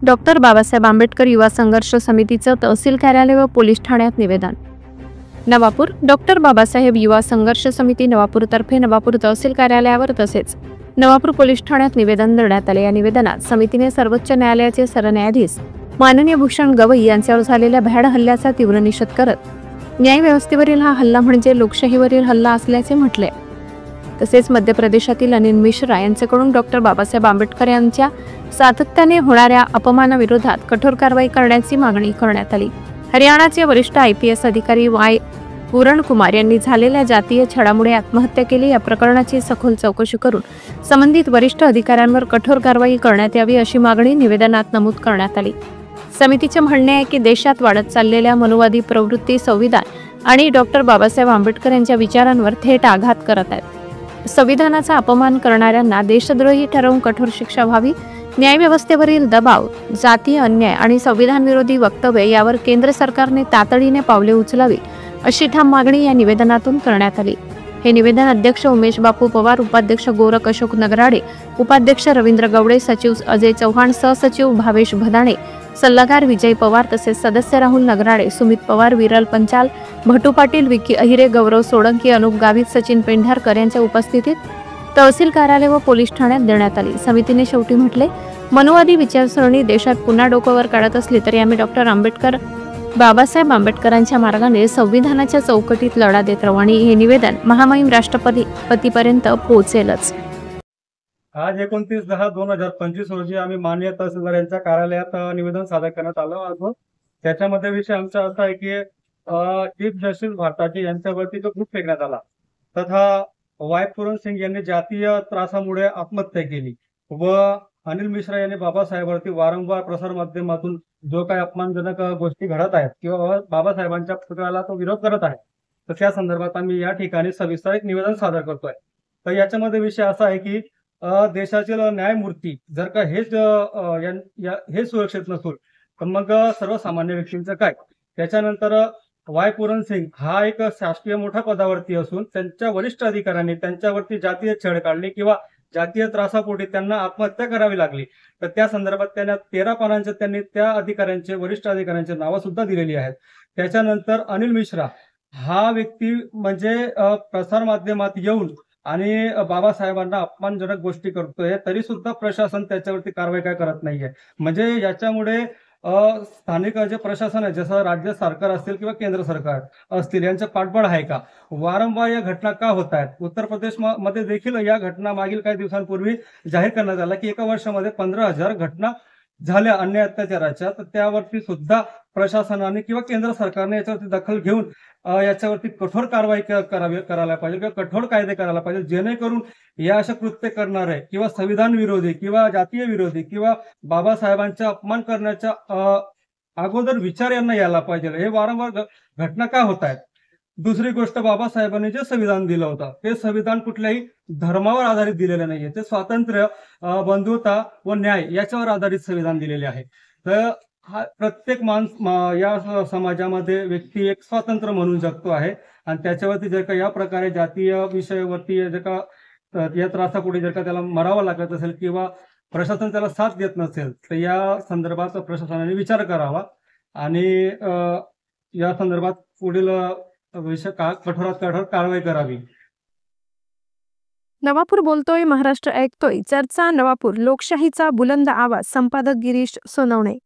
Doctor Babasaheb Ambedkar युवा संघर्ष समितीचं तहसील कार्यालय व पोलीस ठाण्यात निवेदन। नवापूर डॉक्टर बाबासाहेब युवा संघर्ष समिती नवापूरतर्फे नवापूर तहसील कार्यालयावर तसेच नवापूर पोलीस ठाण्यात निवेदन देण्यात आले। या निवेदनात समितीने सर्वोच्च न्यायालयाचे सरन्यायाधीश माननीय भूषण गवई यांच्यावर झालेल्या भ्याड हल्ल्याचा तीव्र निषेध करत न्यायव्यवस्थेवरील हा हल्ला म्हणजे लोकशाहीवरील हल्ला असल्याचे म्हटले। तसेच मध्य प्रदेशातील अनिल मिश्रा यांच्याकडून डॉक्टर बाबासाहेब आंबेडकर यांच्या सातत्याने होणाऱ्या अपमानाविरोधात कठोर कारवाई करण्याची मागणी करण्यात आली। हरियाणाचे वरिष्ठ IPS अधिकारी वाय पूरण कुमार यांनी झालेल्या जातीय छळामुळे आत्महत्या केली। या प्रकरणाची सखोल चौकशी करून संबंधित वरिष्ठ अधिकाऱ्यांवर कठोर कारवाई करण्यात यावी अशी मागणी निवेदनात नमूद करण्यात आली। समितीचे म्हणणे आहे की देशात वाढत चाललेल्या मनुवादी प्रवृत्ती संविधान आणि डॉक्टर बाबासाहेब आंबेडकर यांच्या विचारांवर थेट आघात करत आहेत। संविधानाचा अपमान करणाऱ्यांना देशद्रोही ठरवून कठोर शिक्षा व्हावी। न्यायव्यवस्थेवरील दबाव, जातीय अन्याय आणि संविधान विरोधी वक्तव्य यावर केंद्र सरकारने तातडीने पावले उचलावी अशी ठाम मागणी या निवेदनातून करण्यात आली। हे निवेदन अध्यक्ष उमेश बापू पवार, उपाध्यक्ष गोरख अशोक नगराडे, उपाध्यक्ष रवींद्र गवडे, सचिव अजय चव्हाण, सहसचिव भावेश भदाणे, सल्लागार विजय पवार तसेच सदस्य राहुल नगराडे, सुमित पवार, विरल पंचाल, भटू पाटील, विकी अहिरे, गौरव सोळंकी, अनुप गावित, सचिन पेंढारकर यांच्या उपस्थितीत तहसील कार्यालय व पोलीस ठाण्यात देण्यात आली। समितीने शेवटी म्हटले, मनुवादी विचारसरणी देशात पुन्हा डोकंवर काढत असली तरी आम्ही डॉक्टर बाबासाहेब आंबेडकरांच्या मार्गाने संविधानाच्या चौकटीत लढा देत राहू आणि हे निवेदन महामहिम राष्ट्रपतीपर्यंत पोहोचेलच। आज 29/10/2025 रोजी आम्ही माननीय तहसीलदार यांच्या कार्यालयात निवेदन सादर करण्यात आलं आहोत। त्याच्यामध्ये विषय आमचा असा आहे की चीफ जस्टिस भारताची यांच्यावरती जो खूप फेकण्यात आला तथा वाय पूरण सिंग यांनी जातीय त्रासामुळे आत्महत्या केली व अनिल मिश्रा यांनी बाबासाहेबांवरती वारंवार प्रसारमाध्यमातून जो काही अपमानजनक गोष्टी घडत आहेत किंवा बाबासाहेबांच्या पुतळ्याला तो विरोध करत आहे, तर त्या संदर्भात आम्ही या ठिकाणी सविस्तर एक निवेदन सादर करतोय। तर याच्यामध्ये विषय असा आहे की देशातील न्यायमूर्ती जर का हे सुरक्षित नसून तर मग सर्वसामान्य व्यक्तींचं काय। त्याच्यानंतर वाय पूरण सिंग हा एक शासकीय मोठ्या पदावरती असून त्यांच्या वरिष्ठ अधिकाऱ्यांनी त्यांच्यावरती जातीय छळ काढली किंवा जातीय त्रासापोटी त्यांना आत्महत्या करावी लागली, तर त्या संदर्भात त्यांना 13 पानांचे त्यांनी त्या अधिकाऱ्यांचे वरिष्ठ अधिकाऱ्यांचे नावं सुद्धा दिलेली आहेत। त्याच्यानंतर अनिल मिश्रा हा व्यक्ती म्हणजे प्रसार माध्यमात येऊन आणि बाबासाहेबांना अपमानजनक गोष्टी करतोय, तरी सुद्धा प्रशासन त्याच्यावरती कारवाई काय करत नाहीये। म्हणजे याच्यामुळे स्थानिक जे प्रशासन आहे, जसं राज्य सरकार असतील किंवा केंद्र सरकार असतील, यांचं पाठबळ आहे का? वारंवार या घटना का होत आहेत? उत्तर प्रदेश मध्ये देखील या घटना मागील काही दिवसांपूर्वी जाहीर करण्यात आला की एका वर्षामध्ये 15,000 घटना झाल्या अन्याय अत्याचाराच्या, तर त्यावरती सुद्धा प्रशासनाने किंवा केंद्र सरकारने याच्यावरती दखल घेऊन याच्यावरती कठोर कारवाई करायला पाहिजे किंवा कठोर कायदे करायला पाहिजे, जेणेकरून या अशा कृत्य करणारे किंवा संविधान विरोधी किंवा जातीय विरोधी किंवा बाबासाहेबांचा अपमान करण्याच्या अगोदर विचार यांना यायला पाहिजे। हे वारंवार घटना का होत आहेत? दुसरी गोष्ट, बाबासाहेबांनी जे संविधान दिलं होतं ते संविधान कुठल्याही धर्मावर आधारित दिलेलं नाहीये, ते स्वातंत्र्य, बंधुता व न्याय याच्यावर आधारित संविधान दिलेले आहे। तर हा प्रत्येक या समाजामध्ये व्यक्ती एक स्वातंत्र्य म्हणून जगतो आहे आणि त्याच्यावरती जर का या प्रकारे जातीय विषयावरती जर का या त्रासापुढे जर का त्याला मरावं लागत असेल किंवा प्रशासन त्याला साथ देत नसेल, तर या संदर्भात प्रशासनाने विचार करावा आणि या संदर्भात पुढील कठोरात कठोर कारवाई करावी। नवापूर बोलतोय, महाराष्ट्र ऐकतोय, चर्चा नवापूर, लोकशाहीचा बुलंद आवाज। संपादक गिरीश सोनवणे।